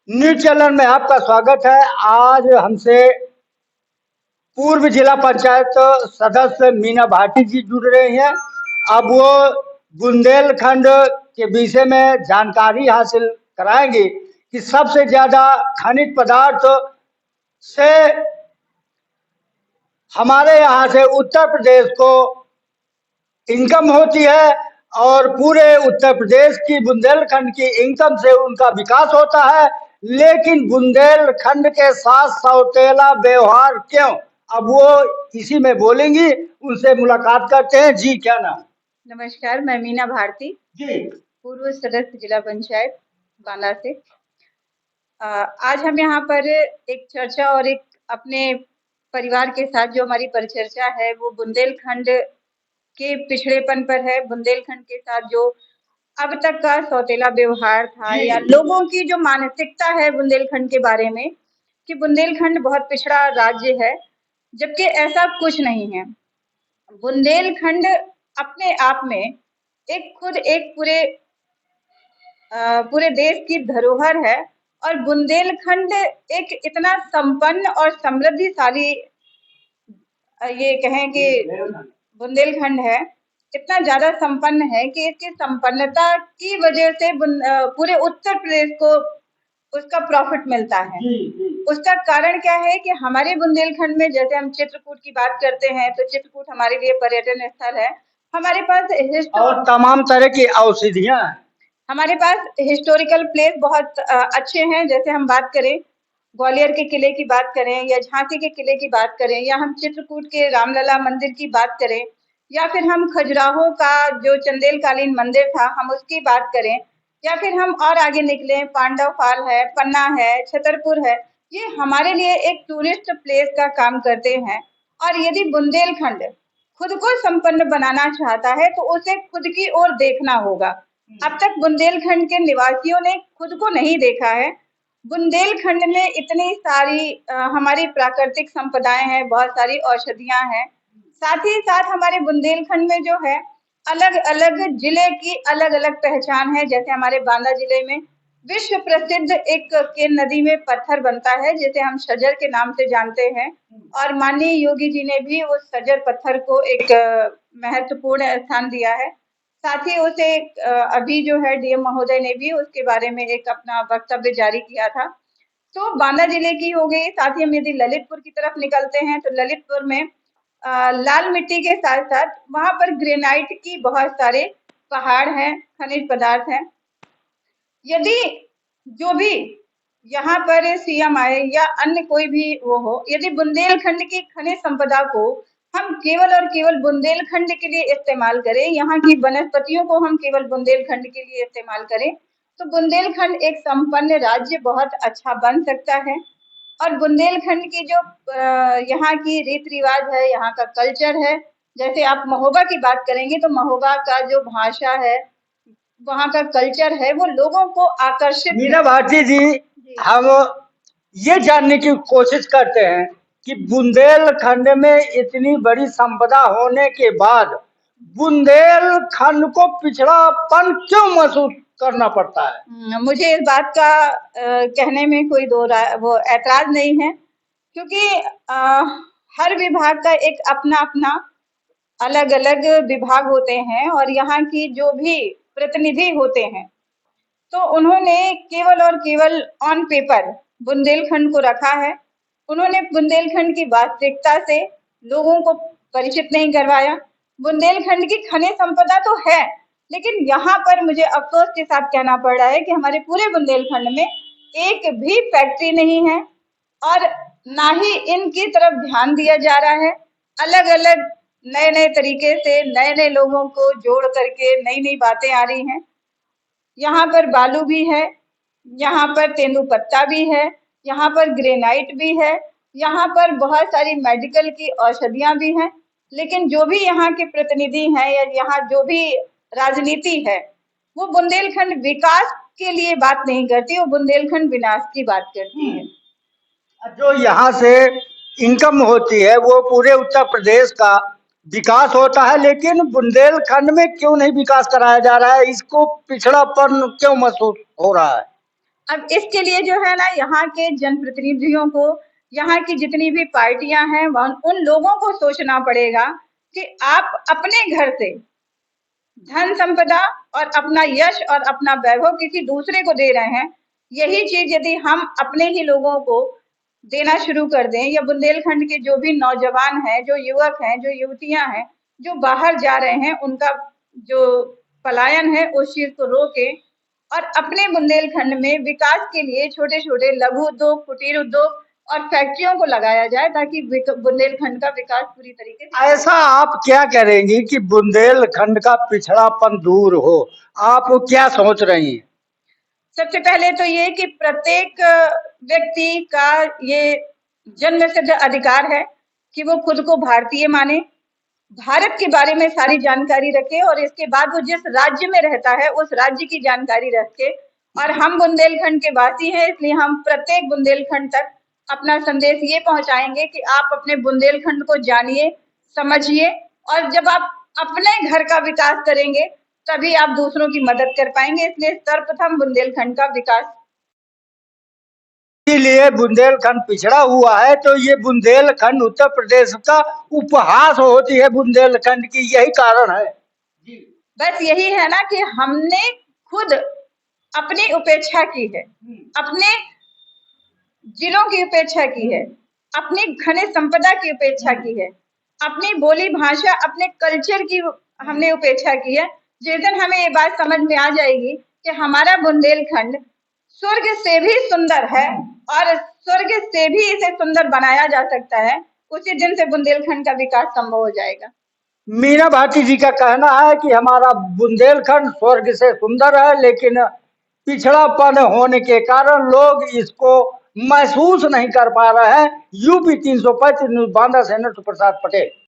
News channel में आपका स्वागत है। आज हमसे पूर्व जिला पंचायत सदस्य मीना भाटी जी जुड़ रही हैं। अब वो बुंदेलखंड के विषय में जानकारी हासिल कराएंगे कि सबसे ज्यादा खनिज पदार्थ से हमारे यहाँ से उत्तर प्रदेश को इनकम होती है और पूरे उत्तर प्रदेश की बुंदेलखंड की इनकम से उनका विकास होता है। लेकिन बुंदेलखंड के साथ सौतेला व्यवहार क्यों, अब वो इसी में बोलेंगी। उनसे मुलाकात करते हैं। जी क्या नाम? नमस्कार, मैं मीना भारती जी। पूर्व सदस्य जिला पंचायत बांदा से। आज हम यहाँ पर एक चर्चा और एक अपने परिवार के साथ जो हमारी परिचर्चा है वो बुंदेलखंड के पिछड़ेपन पर है। बुंदेलखंड के साथ जो अब तक का सौतेला व्यवहार था या लोगों की जो मानसिकता है बुंदेलखंड के बारे में कि बुंदेलखंड बहुत पिछड़ा राज्य है, जबकि ऐसा कुछ नहीं है। बुंदेलखंड अपने आप में एक पूरे देश की धरोहर है और बुंदेलखंड एक इतना संपन्न और समृद्धिशाली ये कहें कि बुंदेलखंड है, इतना ज्यादा संपन्न है कि इसकी संपन्नता की वजह से पूरे उत्तर प्रदेश को उसका प्रॉफिट मिलता है। उसका कारण क्या है कि हमारे बुंदेलखंड में जैसे हम चित्रकूट की बात करते हैं तो चित्रकूट हमारे लिए पर्यटन स्थल है। हमारे पास और तमाम तरह की औषधियां, हमारे पास हिस्टोरिकल प्लेस बहुत अच्छे हैं। जैसे हम बात करें ग्वालियर के किले की बात करें या झांसी के किले की बात करें या हम चित्रकूट के रामलला मंदिर की बात करें या फिर हम खजुराहो का जो चंदेलकालीन मंदिर था हम उसकी बात करें या फिर हम और आगे निकले पांडव फाल है, पन्ना है, छतरपुर है, ये हमारे लिए एक टूरिस्ट प्लेस का काम करते हैं। और यदि बुंदेलखंड खुद को संपन्न बनाना चाहता है तो उसे खुद की ओर देखना होगा। अब तक बुंदेलखंड के निवासियों ने खुद को नहीं देखा है। बुंदेलखंड में इतनी सारी हमारी प्राकृतिक संपदाएं हैं, बहुत सारी औषधियां हैं। साथ ही साथ हमारे बुंदेलखंड में जो है अलग अलग जिले की अलग अलग पहचान है। जैसे हमारे बांदा जिले में विश्व प्रसिद्ध एक केन नदी में पत्थर बनता है जिसे हम सजर के नाम से जानते हैं और माननीय योगी जी ने भी उस सजर पत्थर को एक महत्वपूर्ण स्थान दिया है। साथ ही उसे अभी जो है डीएम महोदय ने भी उसके बारे में एक अपना वक्तव्य जारी किया था। तो बांदा जिले की हो गई। साथ ही हम यदि ललितपुर की तरफ निकलते हैं तो ललितपुर में लाल मिट्टी के साथ साथ वहां पर ग्रेनाइट की बहुत सारे पहाड़ हैं, खनिज पदार्थ हैं। यदि जो भी यहाँ पर सीएम आए या अन्य कोई भी वो हो, यदि बुंदेलखंड की खनिज संपदा को हम केवल और केवल बुंदेलखंड के लिए इस्तेमाल करें, यहाँ की वनस्पतियों को हम केवल बुंदेलखंड के लिए इस्तेमाल करें, तो बुंदेलखंड एक संपन्न राज्य बहुत अच्छा बन सकता है। और बुंदेलखंड की जो यहाँ की रीति रिवाज है, यहाँ का कल्चर है, जैसे आप महोबा की बात करेंगे तो महोबा का जो भाषा है, वहाँ का कल्चर है, वो लोगों को आकर्षित। मीना भारती जी, हम ये जानने की कोशिश करते हैं कि बुंदेलखंड में इतनी बड़ी संपदा होने के बाद बुंदेलखंड को पिछड़ापन क्यों महसूस करना पड़ता है? मुझे इस बात का कहने में कोई वो ऐतराज नहीं है, क्योंकि हर विभाग का एक अपना अपना अलग अलग विभाग होते हैं और यहाँ की जो भी प्रतिनिधि होते हैं तो उन्होंने केवल और केवल ऑन पेपर बुंदेलखंड को रखा है। उन्होंने बुंदेलखंड की वास्तविकता से लोगों को परिचित नहीं करवाया। बुंदेलखंड की खनिज संपदा तो है, लेकिन यहाँ पर मुझे अफसोस के साथ कहना पड़ रहा है कि हमारे पूरे बुंदेलखंड में एक भी फैक्ट्री नहीं है और ना ही इनकी तरफ ध्यान दिया जा रहा है। अलग अलग नए नए तरीके से नए नए लोगों को जोड़ करके नई नई बातें आ रही हैं। यहाँ पर बालू भी है, यहाँ पर तेंदुपत्ता भी है, यहाँ पर ग्रेनाइट भी है, यहाँ पर बहुत सारी मेडिकल की औषधियां भी हैं, लेकिन जो भी यहाँ के प्रतिनिधि हैं या यहाँ जो भी राजनीति है वो बुंदेलखंड विकास के लिए बात नहीं करती, वो बुंदेलखंड विनाश की बात करती है। जो यहाँ से इनकम होती है वो पूरे उत्तर प्रदेश का विकास होता है, लेकिन बुंदेलखंड में क्यों नहीं विकास कराया जा रहा है? इसको पिछड़ापन क्यों महसूस हो रहा है? अब इसके लिए जो है ना, यहाँ के जनप्रतिनिधियों को, यहाँ की जितनी भी पार्टियां हैं, उन लोगों को सोचना पड़ेगा कि आप अपने घर से धन संपदा और अपना यश और अपना वैभव किसी दूसरे को दे रहे हैं। यही चीज यदि हम अपने ही लोगों को देना शुरू कर दें, या बुंदेलखंड के जो भी नौजवान हैं, जो युवक हैं, जो युवतियां हैं, जो बाहर जा रहे हैं, उनका जो पलायन है उस चीज को रोके और अपने बुंदेलखंड में विकास के लिए छोटे छोटे लघु उद्योग, कुटीर उद्योग और फैक्ट्रियों को लगाया जाए, ताकि बुंदेलखंड का विकास पूरी तरीके से। ऐसा आप क्या करेंगी कि बुंदेलखंड का पिछड़ापन दूर हो? आप क्या सोच रही हैं? सबसे पहले तो ये कि प्रत्येक व्यक्ति का ये जन्म सिद्ध अधिकार है कि वो खुद को भारतीय माने, भारत के बारे में सारी जानकारी रखे, और इसके बाद वो जिस राज्य में रहता है उस राज्य की जानकारी रखे। और हम बुंदेलखंड के वासी हैं, इसलिए हम प्रत्येक बुंदेलखंड तक अपना संदेश ये पहुंचाएंगे कि आप अपने बुंदेलखंड को जानिए, समझिए, और जब आप अपने घर का विकास करेंगे तभी आप दूसरों की मदद कर पाएंगे। इसलिए सर्वप्रथम बुंदेलखंड का विकास। इसीलिए बुंदेलखंड पिछड़ा हुआ है, तो ये बुंदेलखंड उत्तर प्रदेश का उपहास होती है बुंदेलखंड की, यही कारण है। बस यही है ना कि हमने खुद अपनी उपेक्षा की है, अपने जिलों की उपेक्षा की है, अपनी खनिज संपदा की उपेक्षा की है, अपनी बोली भाषा, अपने कल्चर की हमने उपेक्षा की है। जिस दिन हमें ये बात समझ में आ जाएगी कि हमारा बुंदेलखंड स्वर्ग से भी सुंदर है और स्वर्ग से भी इसे सुंदर बनाया जा सकता है, उसी दिन से बुंदेलखंड का विकास संभव हो जाएगा। मीना भारती जी का कहना है कि हमारा बुंदेलखंड स्वर्ग से सुंदर है, लेकिन पिछड़ापन होने के कारण लोग इसको महसूस नहीं कर पा रहे हैं। यूपी 335 न्यूज़ बांदा से नटू प्रसाद पटेल।